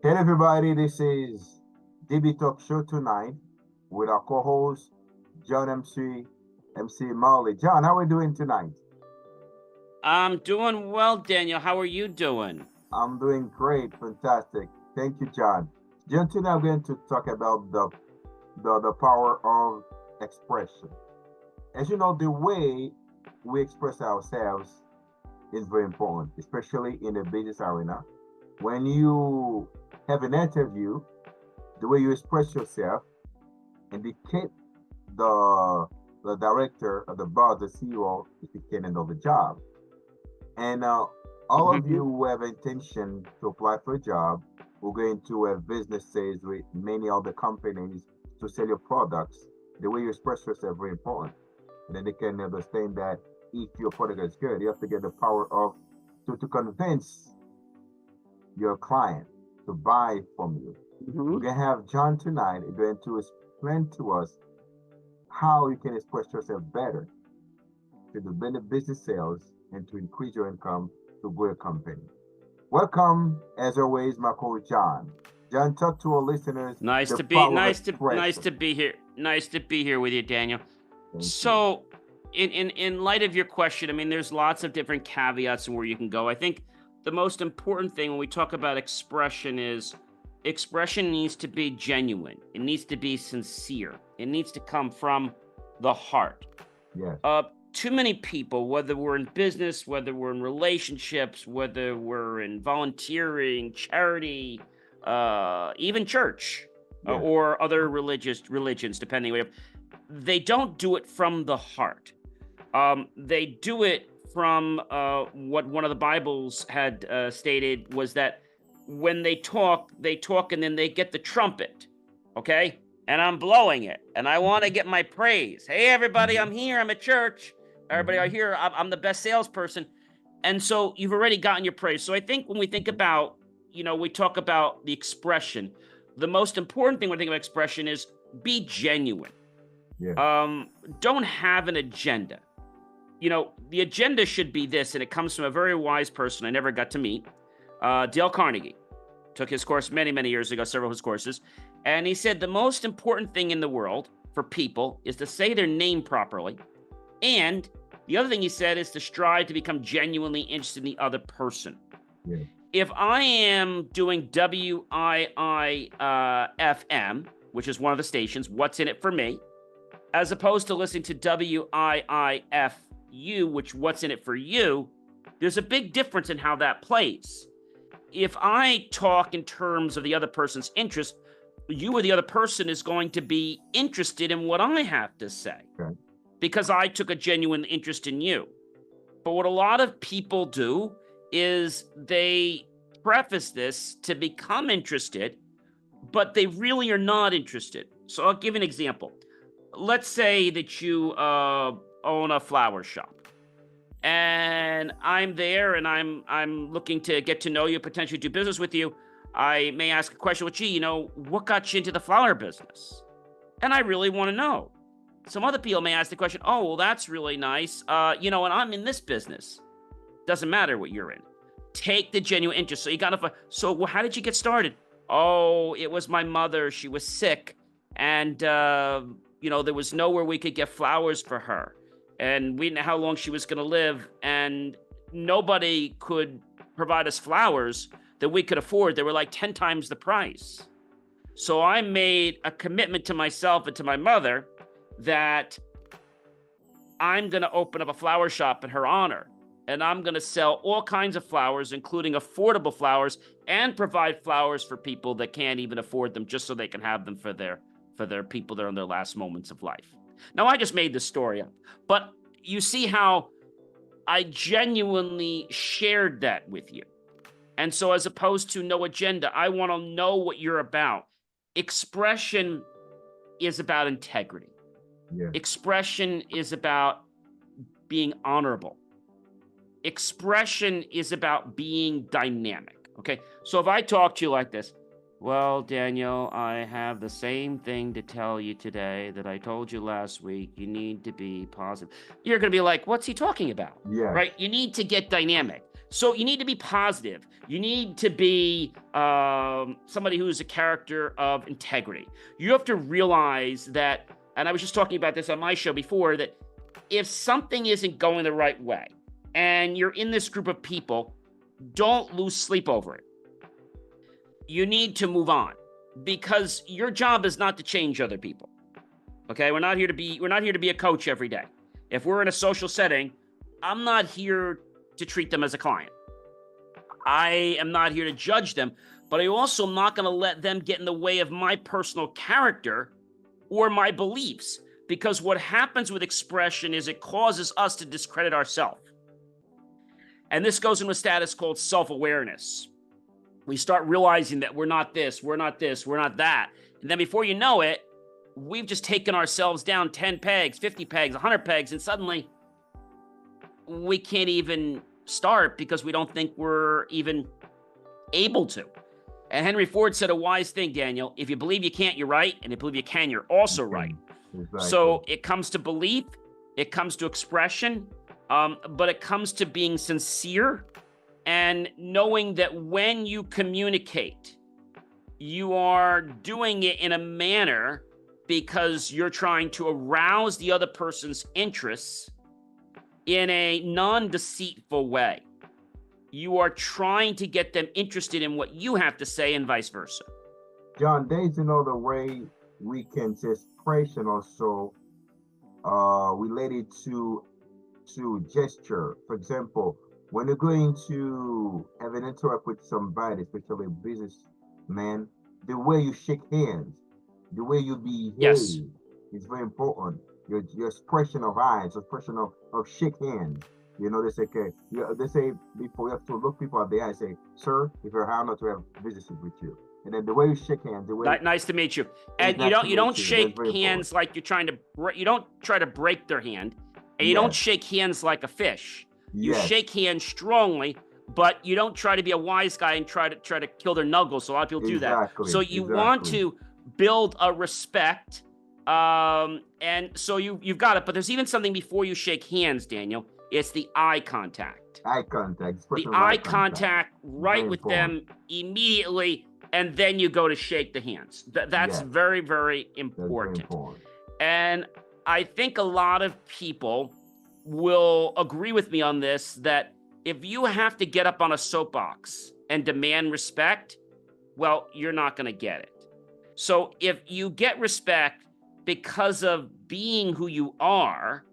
Hello, everybody. This is DB Talk Show tonight with our co-host John MC Marley. John, how are we doing tonight? I'm doing well, Daniel. How are you doing? I'm doing great, fantastic. Thank you, John. John, tonight I'm going to talk about the power of expression. As you know, the way we express ourselves is very important, especially in the business arena. When you have an interview, the way you express yourself indicate the the director or the boss, the CEO, if you can handle the job. And all of you Mhm. who have intention to apply for a job, we're going to have businesses with many other companies to sell your products. The way you express yourself is very important. And then they can understand that if your product is good, you have to get the power of to convince your client to buy from you. We're Mhm. gonna have John tonight going to explain to us how you can express yourself better to do better business sales and to increase your income to grow your company. Welcome, as always, my co John. John, talk to our listeners Nice the to be power of nice to nice expression. to be here. Nice to be here with you, Daniel. Thank you. So, in light of your question, I mean, there's lots of different caveats and where you can go. I think the most important thing when we talk about expression is expression needs to be genuine. It needs to be sincere. It needs to come from the heart. Yes. Too many people, whether we're in business, whether we're in relationships, whether we're in volunteering, charity, even church, Yes. or other religions, depending, they don't do it from the heart. They do it from what one of the Bibles had stated was that when they talk and then they get the trumpet, okay? And I'm blowing it, and I want to get my praise. Hey, everybody, Hmm. I'm here. I'm at church. Everybody are Hmm. here. I'm the best salesperson. And so you've already gotten your praise. So I think when we think about, we talk about the expression, the most important thing when we think about expression is be genuine. Yes. Um, don't have an agenda. The agenda should be this, and it comes from a very wise person I never got to meet, Dale Carnegie. Took his course many, many years ago, several of his courses. And he said the most important thing in the world for people is to say their name properly. And the other thing he said is to strive to become genuinely interested in the other person. Yes. If I am doing WIIFM, which is one of the stations, what's in it for me, as opposed to listening to WIIFU, which what's in it for you, there's a big difference in how that plays. If I talk in terms of the other person's interest, you or the other person is going to be interested in what I have to say Okay. because I took a genuine interest in you. But what a lot of people do is they preface this to become interested, but they really are not interested. So I'll give an example. Let's say that you own a flower shop and I'm there and I'm looking to get to know you, potentially do business with you. I may ask a question, well, gee, what got you into the flower business? And I really want to know. Some other people may ask the question, oh, well, that's really nice. And I'm in this business. Doesn't matter what you're in. Take the genuine interest. So you got to, so well, how did you get started? Oh, it was my mother. She was sick. And, there was nowhere we could get flowers for her. And we didn't know how long she was going to live. And nobody could provide us flowers that we could afford. They were like 10 times the price. So I made a commitment to myself and to my mother that I'm going to open up a flower shop in her honor. And I'm going to sell all kinds of flowers, including affordable flowers, and provide flowers for people that can't even afford them, just so they can have them for their people that are in their last moments of life. Now, I just made this story up, but you see how I genuinely shared that with you. And so, as opposed to no agenda, I want to know what you're about. Expression is about integrity. Yes. Expression is about being honorable. Expression is about being dynamic. Okay. So if I talk to you like this, well, Daniel, I have the same thing to tell you today that I told you last week. You need to be positive. You're going to be like, what's he talking about? Yes. Right? You need to get dynamic. So you need to be positive. You need to be somebody who's a character of integrity. You have to realize that, and I was just talking about this on my show before, that if something isn't going the right way and you're in this group of people, don't lose sleep over it. You need to move on, because your job is not to change other people. Okay, we're not here to be a coach every day. If we're in a social setting, I'm not here to treat them as a client. I am not here to judge them, but I also am not going to let them get in the way of my personal character or my beliefs, because what happens with expression is it causes us to discredit ourselves. And this goes into a status called self-awareness. We start realizing that we're not this, we're not this, we're not that. And then before you know it, we've just taken ourselves down 10 pegs, 50 pegs, 100 pegs, and suddenly we can't even start because we don't think we're even able to. And Henry Ford said a wise thing, Daniel: if you believe you can't, you're right. And if you believe you can, you're also right. Exactly. So it comes to belief, it comes to expression, but it comes to being sincere and knowing that when you communicate, you are doing it in a manner because you're trying to arouse the other person's interests in a non-deceitful way. You are trying to get them interested in what you have to say and vice versa. John, there's another way we can say expression also related to gesture. For example, when you're going to have an interact with somebody, especially a businessman, the way you shake hands, the way you behave, Yes, is very important. Your expression of eyes, expression of shake hands. You know, they say, okay, they say before you have to look people in the eye, say, sir, if you're honored to have business with you. And then the way you shake hands, the way nice to meet you. it's And nice to you meet don't you, that's shake very important. hands like you're trying to. You don't try to break their hand, and you don't Yes, shake hands like a fish. You yes, shake hands strongly, but you don't try to be a wise guy and try to kill their knuckles. So a lot of people do that. exactly, So you want exactly. to build a respect, and so you've got it. But there's even something before you shake hands, Daniel. It's the eye contact. Eye contact, The expression of eye eye contact, contact very right with important. them immediately, and then you go to shake the hands. That's Yes, very, very that's very important. important. And I think a lot of people will agree with me on this, that if you have to get up on a soapbox and demand respect, well, you're not going to get it. So if you get respect because of being who you are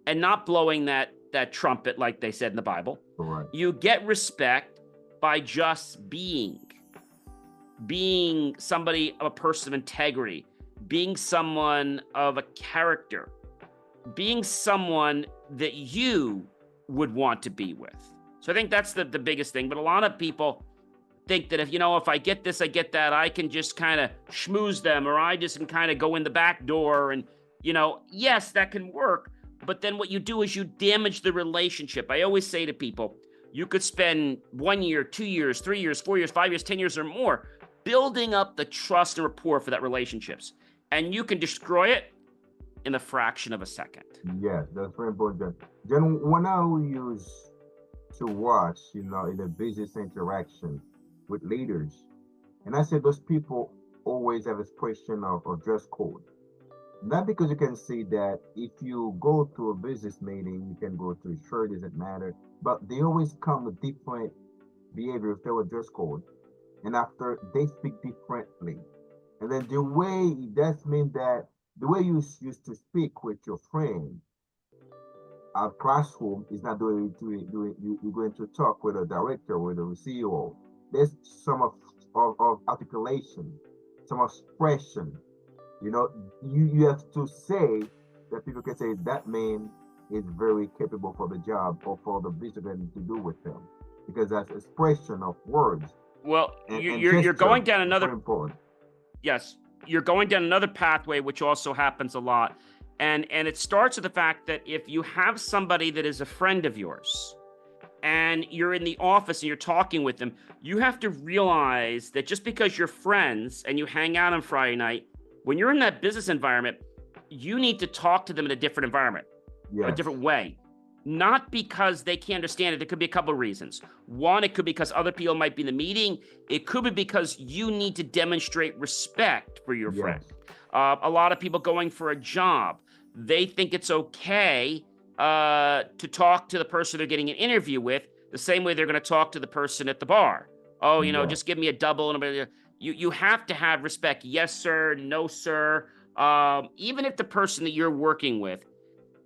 and not blowing that trumpet like they said in the Bible, Correct. you get respect by just being somebody, a person of integrity, being someone of a character, being someone that you would want to be with. So I think that's the biggest thing. But a lot of people think that if I get this, I get that, I can just kind of schmooze them, or I just can kind of go in the back door and, yes, that can work. But then what you do is you damage the relationship. I always say to people, you could spend 1 year, 2 years, 3 years, 4 years, 5 years, 10 years or more building up the trust and rapport for that relationships. And you can destroy it in a fraction of a second. Yes, that's very important. Then when I use to watch, in a business interaction with leaders, and I say those people always have expression of dress code. Not because you can see that if you go to a business meeting, you can go to a shirt, doesn't matter, but they always come with different behavior if they were dress code. And after they speak differently. And then the way that means that the way you used to speak with your friend at classroom is not doing you're going to talk with a director, with a CEO. There's some of articulation, some expression. You have to say that people can say that man is very capable for the job or for the business to do with them, because that's expression of words Well, and you're going down very another important. yes, you're going down another pathway, which also happens a lot. And it starts with the fact that if you have somebody that is a friend of yours and you're in the office and you're talking with them, you have to realize that just because you're friends and you hang out on Friday night, when you're in that business environment, you need to talk to them in a different environment, a Yes, different way. not because they can't understand it. There could be a couple of reasons. One, it could be because other people might be in the meeting. It could be because you need to demonstrate respect for your friend. Yes. A lot of people going for a job, they think it's okay to talk to the person they're getting an interview with the same way they're going to talk to the person at the bar. Oh, Yes. just give me a double. And you have to have respect. Yes, sir. No, sir. Even if the person that you're working with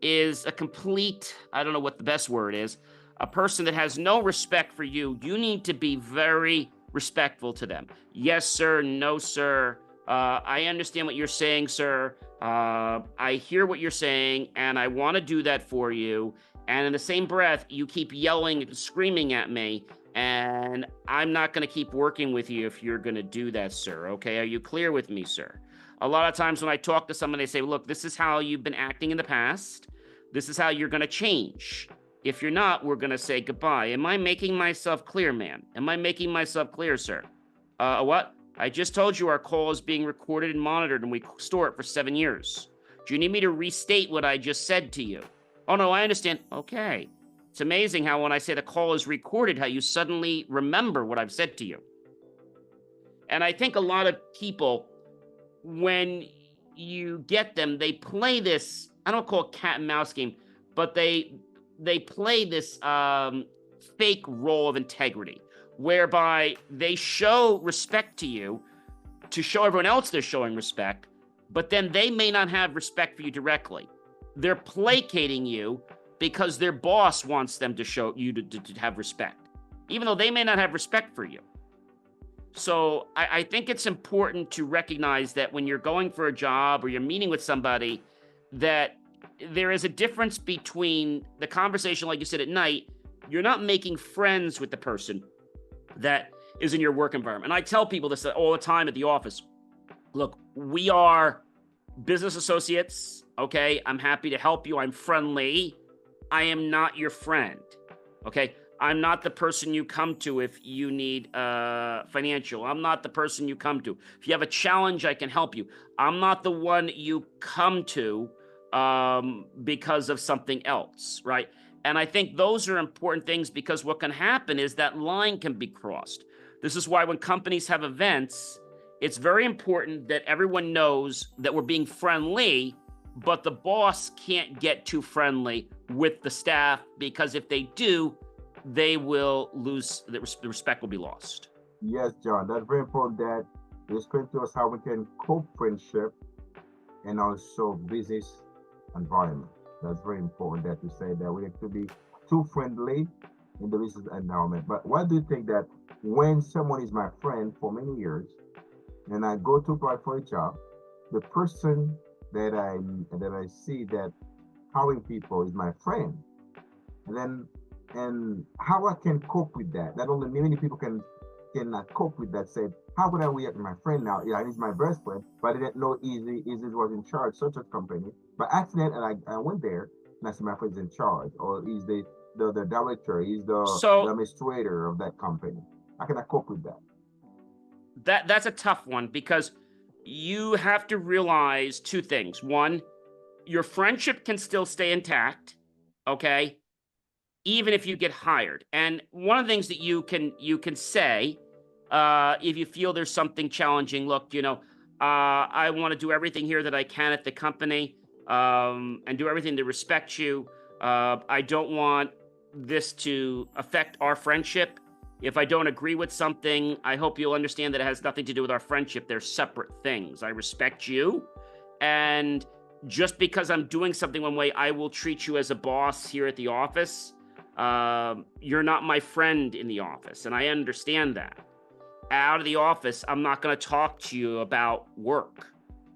is a complete, I don't know what the best word is, a person that has no respect for you, you need to be very respectful to them. Yes, sir. No, sir. I understand what you're saying, sir. I hear what you're saying, and I want to do that for you. And in the same breath, you keep yelling and screaming at me, and I'm not going to keep working with you if you're going to do that, sir. Okay? Are you clear with me, sir? A lot of times when I talk to someone, they say, look, this is how you've been acting in the past. This is how you're going to change. If you're not, we're going to say goodbye. Am I making myself clear, ma'am? Am I making myself clear, sir? What? I just told you our call is being recorded and monitored, and we store it for 7 years. Do you need me to restate what I just said to you? Oh, no, I understand. Okay. It's amazing how when I say the call is recorded, how you suddenly remember what I've said to you. And I think a lot of people, when you get them, they play this, I don't call it cat and mouse game, but they play this fake role of integrity, whereby they show respect to you to show everyone else they're showing respect, but then they may not have respect for you directly. They're placating you because their boss wants them to show you to have respect, even though they may not have respect for you. So I think it's important to recognize that when you're going for a job or you're meeting with somebody, that there is a difference between the conversation, like you said, at night. You're not making friends with the person that is in your work environment. And I tell people this all the time at the office. Look, we are business associates, okay? I'm happy to help you. I'm friendly. I am not your friend, okay? I'm not the person you come to if you need financial. I'm not the person you come to. If you have a challenge, I can help you. I'm not the one you come to because of something else, right? And I think those are important things, because what can happen is that line can be crossed. This is why when companies have events, it's very important that everyone knows that we're being friendly, but the boss can't get too friendly with the staff, because if they do, they will lose, the respect will be lost. Yes, John, that's very important that you explain to us how we can cope friendship and also business environment. That's very important that you say that we have to be too friendly in the business environment. But why do you think that when someone is my friend for many years and I go to apply for a job, the person that I see that hiring people is my friend, and how I can cope with that? Not only many people cannot cope with that. Say, how would I react to my friend now? Yeah, he's my best friend, but I didn't know Easy was in charge such a company. By accident, and I went there and I said my friend's in charge, or he's the director, he's the administrator of that company. How can I cope with that? That's a tough one, because you have to realize two things. One, your friendship can still stay intact, okay, even if you get hired. And one of the things that you can say, if you feel there's something challenging, look, I want to do everything here that I can at the company, and do everything to respect you. I don't want this to affect our friendship. If I don't agree with something, I hope you'll understand that it has nothing to do with our friendship. They're separate things. I respect you, and just because I'm doing something one way, I will treat you as a boss here at the office. You're not my friend in the office, and I understand that. Out of the office, I'm not going to talk to you about work.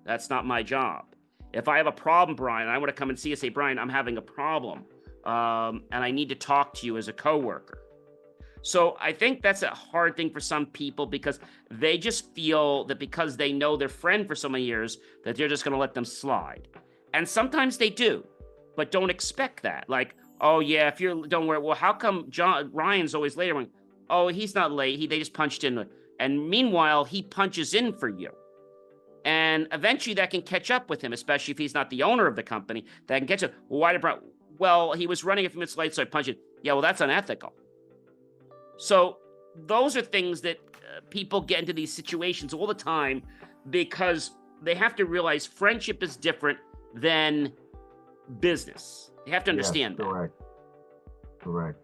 That's not my job. If I have a problem, Brian, I want to come and see you, say, Brian, I'm having a problem, and I need to talk to you as a coworker. So I think that's a hard thing for some people, because they just feel that because they know their friend for so many years, that they're just going to let them slide. And sometimes they do, but don't expect that. Like, oh yeah, don't worry. Well, how come Ryan's always late? Oh, he's not late. They just punched in. And meanwhile, he punches in for you. And eventually that can catch up with him, especially if he's not the owner of the company. That can catch up. Well, well, he was running a few minutes late, so I punched it. Yeah, well, that's unethical. So those are things that people get into these situations all the time because they have to realize friendship is different than business. They have to understand that. Correct.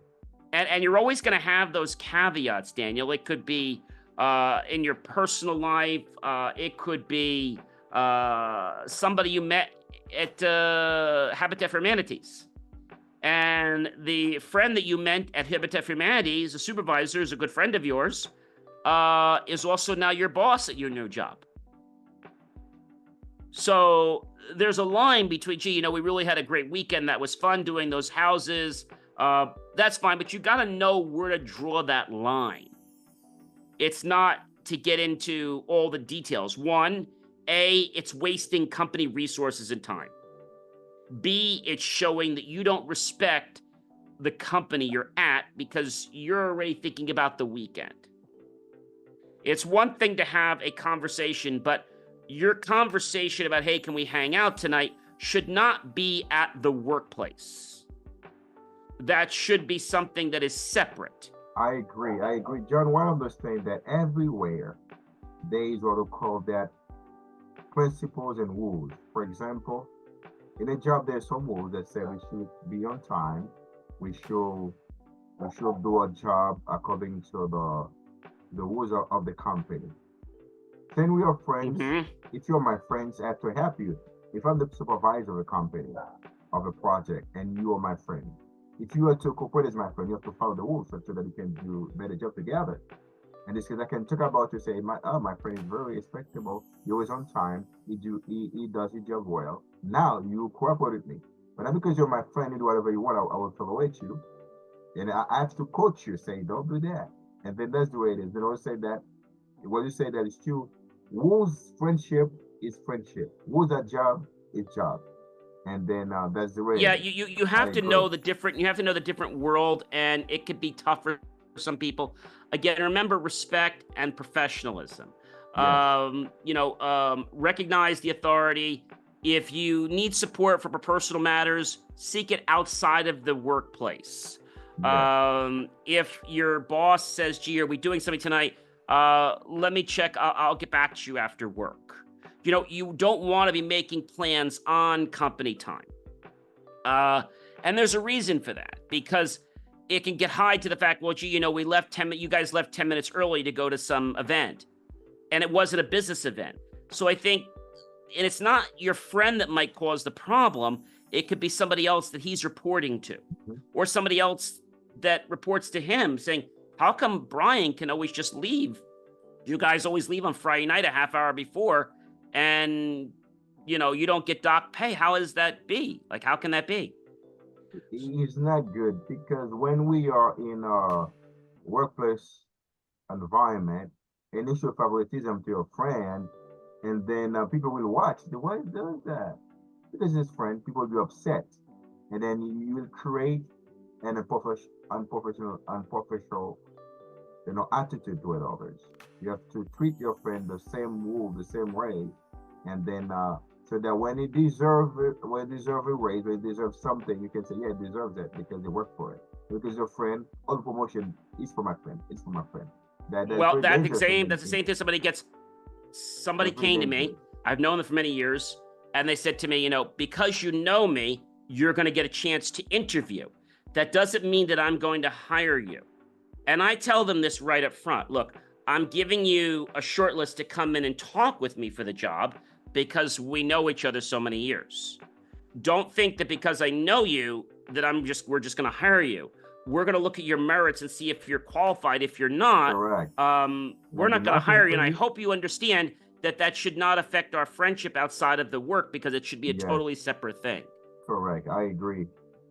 And you're always going to have those caveats, Daniel. It could be in your personal life. It could be somebody you met at Habitat for Humanities. And the friend that you met at Habitat for Humanities, a supervisor, is a good friend of yours, is also now your boss at your new job. So there's a line between, gee, we really had a great weekend. That was fun doing those houses. That's fine, but you got to know where to draw that line. It's not to get into all the details. One, A, it's wasting company resources and time. B, it's showing that you don't respect the company you're at because you're already thinking about the weekend. It's one thing to have a conversation, but your conversation about, hey, can we hang out tonight, should not be at the workplace. That should be something that is separate. I agree. John, one of those things that everywhere there is what we call that principles and rules. For example, in a job, there's some rules that say we should be on time. We should do a job according to the rules of the company. Then we are friends. Mm-hmm. If you're my friends, I have to help you. If I'm the supervisor of a company, of a project, and you are my friend, if you are to cooperate as my friend, you have to follow the rules so that we can do a better job together. And this case, I can talk about you, say, my friend is very respectable. He always on time. He does his job well. Now you cooperate with me. But not because you're my friend, you do whatever you want, I will tolerate you. And I have to coach you, say, don't do that. And then that's the way it is. They always say that, what you say that is true. Rules friendship is friendship. Rules a job is job. And then that's the way. Yeah, you have to know the different. You have to know the different world, and it could be tougher for some people. Again, remember respect and professionalism. Yes. Recognize the authority. If you need support for personal matters, seek it outside of the workplace. Yes. If your boss says, "Gee, are we doing something tonight?" Let me check. I'll get back to you after work. You don't want to be making plans on company time. And there's a reason for that, because it can get high to the fact, well, gee, you guys left 10 minutes early to go to some event, and it wasn't a business event. So I think, and it's not your friend that might cause the problem. It could be somebody else that he's reporting to, or somebody else that reports to him saying, how come Brian can always just leave? You guys always leave on Friday night a half hour before, and you don't get dock pay. How is that be? Like, how can that be? It's not good, because when we are in a workplace environment and you show favoritism to your friend, and then people will watch, why does that? Because his friend, people will be upset, and then you will create an unprofessional attitude toward others. You have to treat your friend the same rule, the same way, and then so that when he deserves a raise, when he deserves something, you can say, yeah, he deserves it because he worked for it. Because your friend, all the promotion is for my friend. It's for my friend. That's the same thing. Somebody came to me. I've known them for many years, and they said to me, because you know me, you're going to get a chance to interview. That doesn't mean that I'm going to hire you. And I tell them this right up front. Look, I'm giving you a short list to come in and talk with me for the job because we know each other so many years. Don't think that because I know you that we're just going to hire you. We're going to look at your merits and see if you're qualified. If you're not, we're not going to hire you. And I hope you understand that should not affect our friendship outside of the work, because it should be a totally separate thing. Correct. I agree.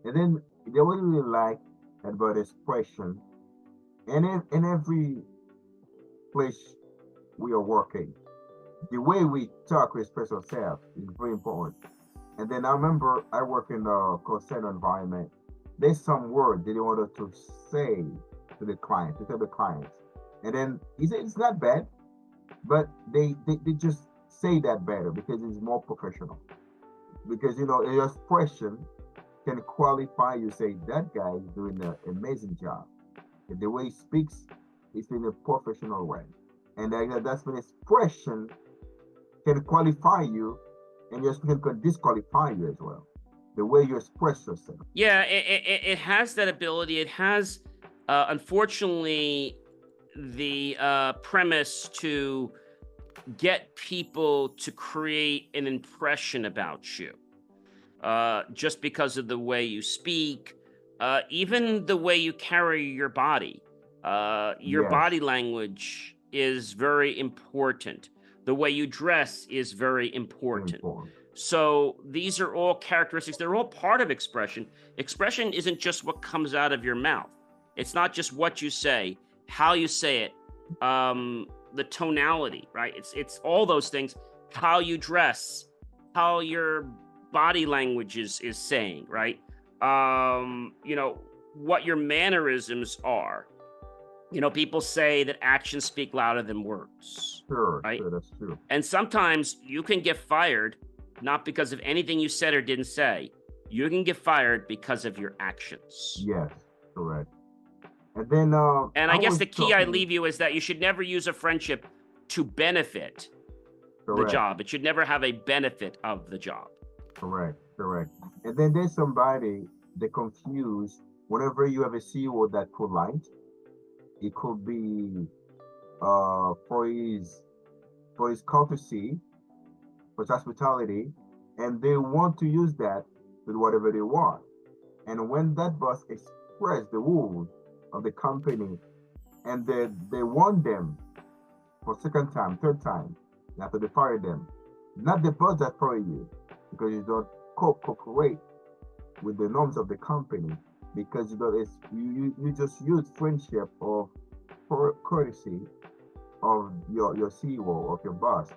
And then the way we like about expression, and in every place we are working, the way we talk, we express ourselves is very important. And then I remember I work in a call center environment. There's some word they want us to say to the client, to tell the clients. And then he said it's not bad, but they just say that better because it's more professional. Because your expression can qualify you, say that guy is doing an amazing job. And the way he speaks is in a professional way. And that's when expression can qualify you, and your expression can disqualify you as well. The way you express yourself. Yeah, it has that ability. It has, unfortunately, the premise to get people to create an impression about you, just because of the way you speak, even the way you carry your body. Your Yes, body language is very important. The way you dress is very important. important. So these are all characteristics. They're all part of expression. Expression isn't just what comes out of your mouth. It's not just what you say, how you say it, the tonality, right? It's all those things. How you dress, how your body language is saying, right? What your mannerisms are. People say that actions speak louder than words, Sure, right? sure, that's true. And sometimes you can get fired not because of anything you said or didn't say. You can get fired because of your actions. Yes, correct. And then And I guess was the key I talking, leave you is that you should never use a friendship to benefit the correct, job. It should never have a benefit of the job. correct, correct. And then there's somebody they confuse whenever you have a CEO that polite, it could be for his courtesy, for his hospitality, and they want to use that with whatever they want. And when that boss express the rules of the company, and they want them for second time, third time, after they fire them, not the boss that fire you, because you don't cooperate with the norms of the company, because you don't you just use friendship or courtesy of your CEO, of your boss,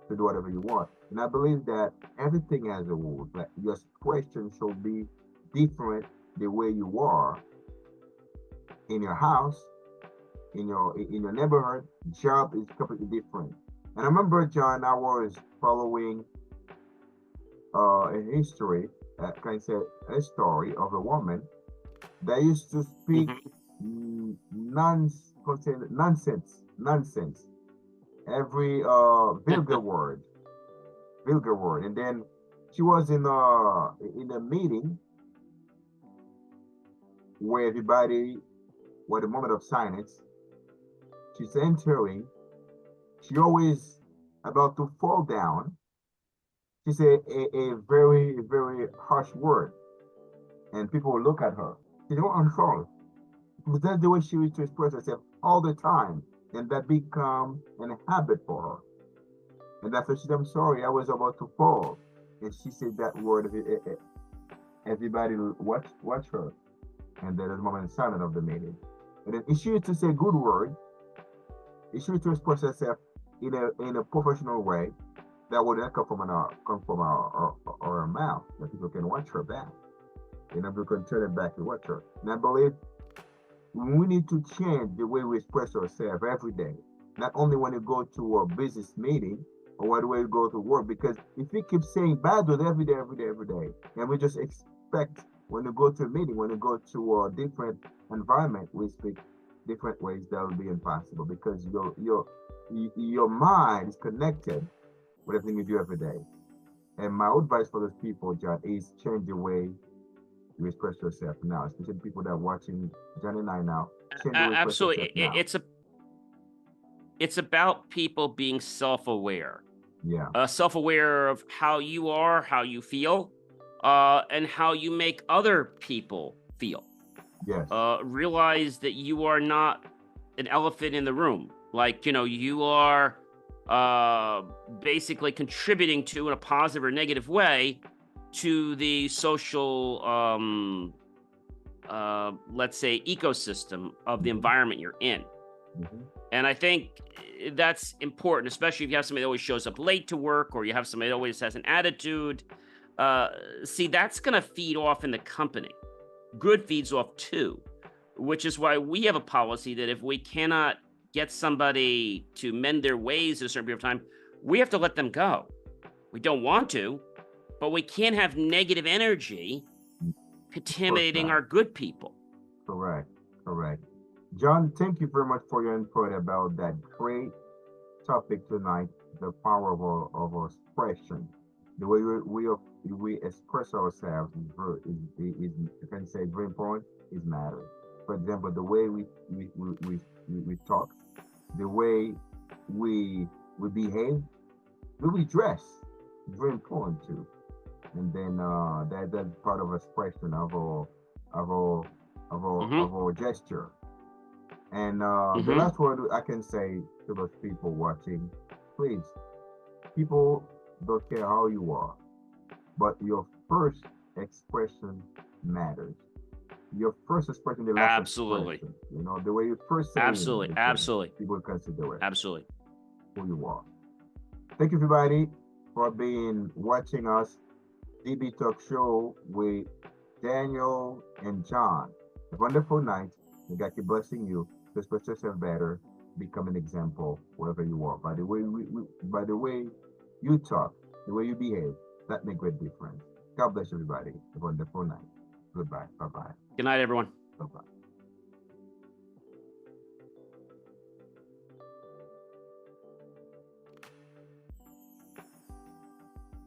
to do whatever you want. And I believe that everything has a rule. Like your expression should be different the way you are in your house, in your neighborhood. Job is completely different. And I remember, John, I was following a history, can I say a story of a woman that used to speak nonsense, every vulgar word. And then she was in a meeting where everybody, were the moment of silence. She's entering. She always about to fall down. She said a very, very harsh word, and people will look at her. She don't unfold. But that's the way she used to express herself all the time, and that become an habit for her. And after she said, "I'm sorry, I was about to fall," and she said that word, everybody watch her, and there is a moment of silence of the meeting. And then if she used to say a good word, if she used to express herself in a professional way, that would not come from our mouth, that people can watch her back. And people can turn it back and watch her. And I believe we need to change the way we express ourselves every day. Not only when you go to a business meeting or when we go to work, because if we keep saying bad words every day, and we just expect when you go to a meeting, when you go to a different environment, we speak different ways, that will be impossible, because your mind is connected with everything you do every day. And my advice for those people, John, is change the way you express yourself now, especially people that are watching John and I now. Change the way you express Absolutely. yourself now. It's about people being self-aware. Yeah. Self-aware of how you are, how you feel, and how you make other people feel. Yes. Realize that you are not an elephant in the room. Like, you are basically contributing to, in a positive or negative way, to the social, let's say, ecosystem of the environment you're in. And I think that's important, especially if you have somebody that always shows up late to work, or you have somebody that always has an attitude. See, that's going to feed off in the company. Good feeds off too, which is why we have a policy that if we cannot get somebody to mend their ways at a certain period of time, we have to let them go. We don't want to, but we can't have negative energy contaminating our good people. Correct. Correct. John, thank you very much for your input about that great topic tonight, the power of our expression. The way we express ourselves is you can say very important, is matters. For example, the way we talk, the way we behave, the way we dress, is very important too. And then that's part of expression of our Mm-hmm. of our gesture. And the Mm-hmm. last word I can say to those people watching, please, people don't care how you are, but your first expression matters. Your first expression, the last Absolutely. expression, the way you first say Absolutely. the thing, Absolutely. people consider it Absolutely. who you are. Thank you, everybody, for being watching us. DB Talk Show with Daniel and John. A wonderful night. May God keep blessing you to express yourself better, become an example wherever you are. By the way, by the way you talk, the way you behave, that makes a great difference. God bless everybody. A wonderful night. Goodbye. Bye bye. Good night, everyone. Bye bye.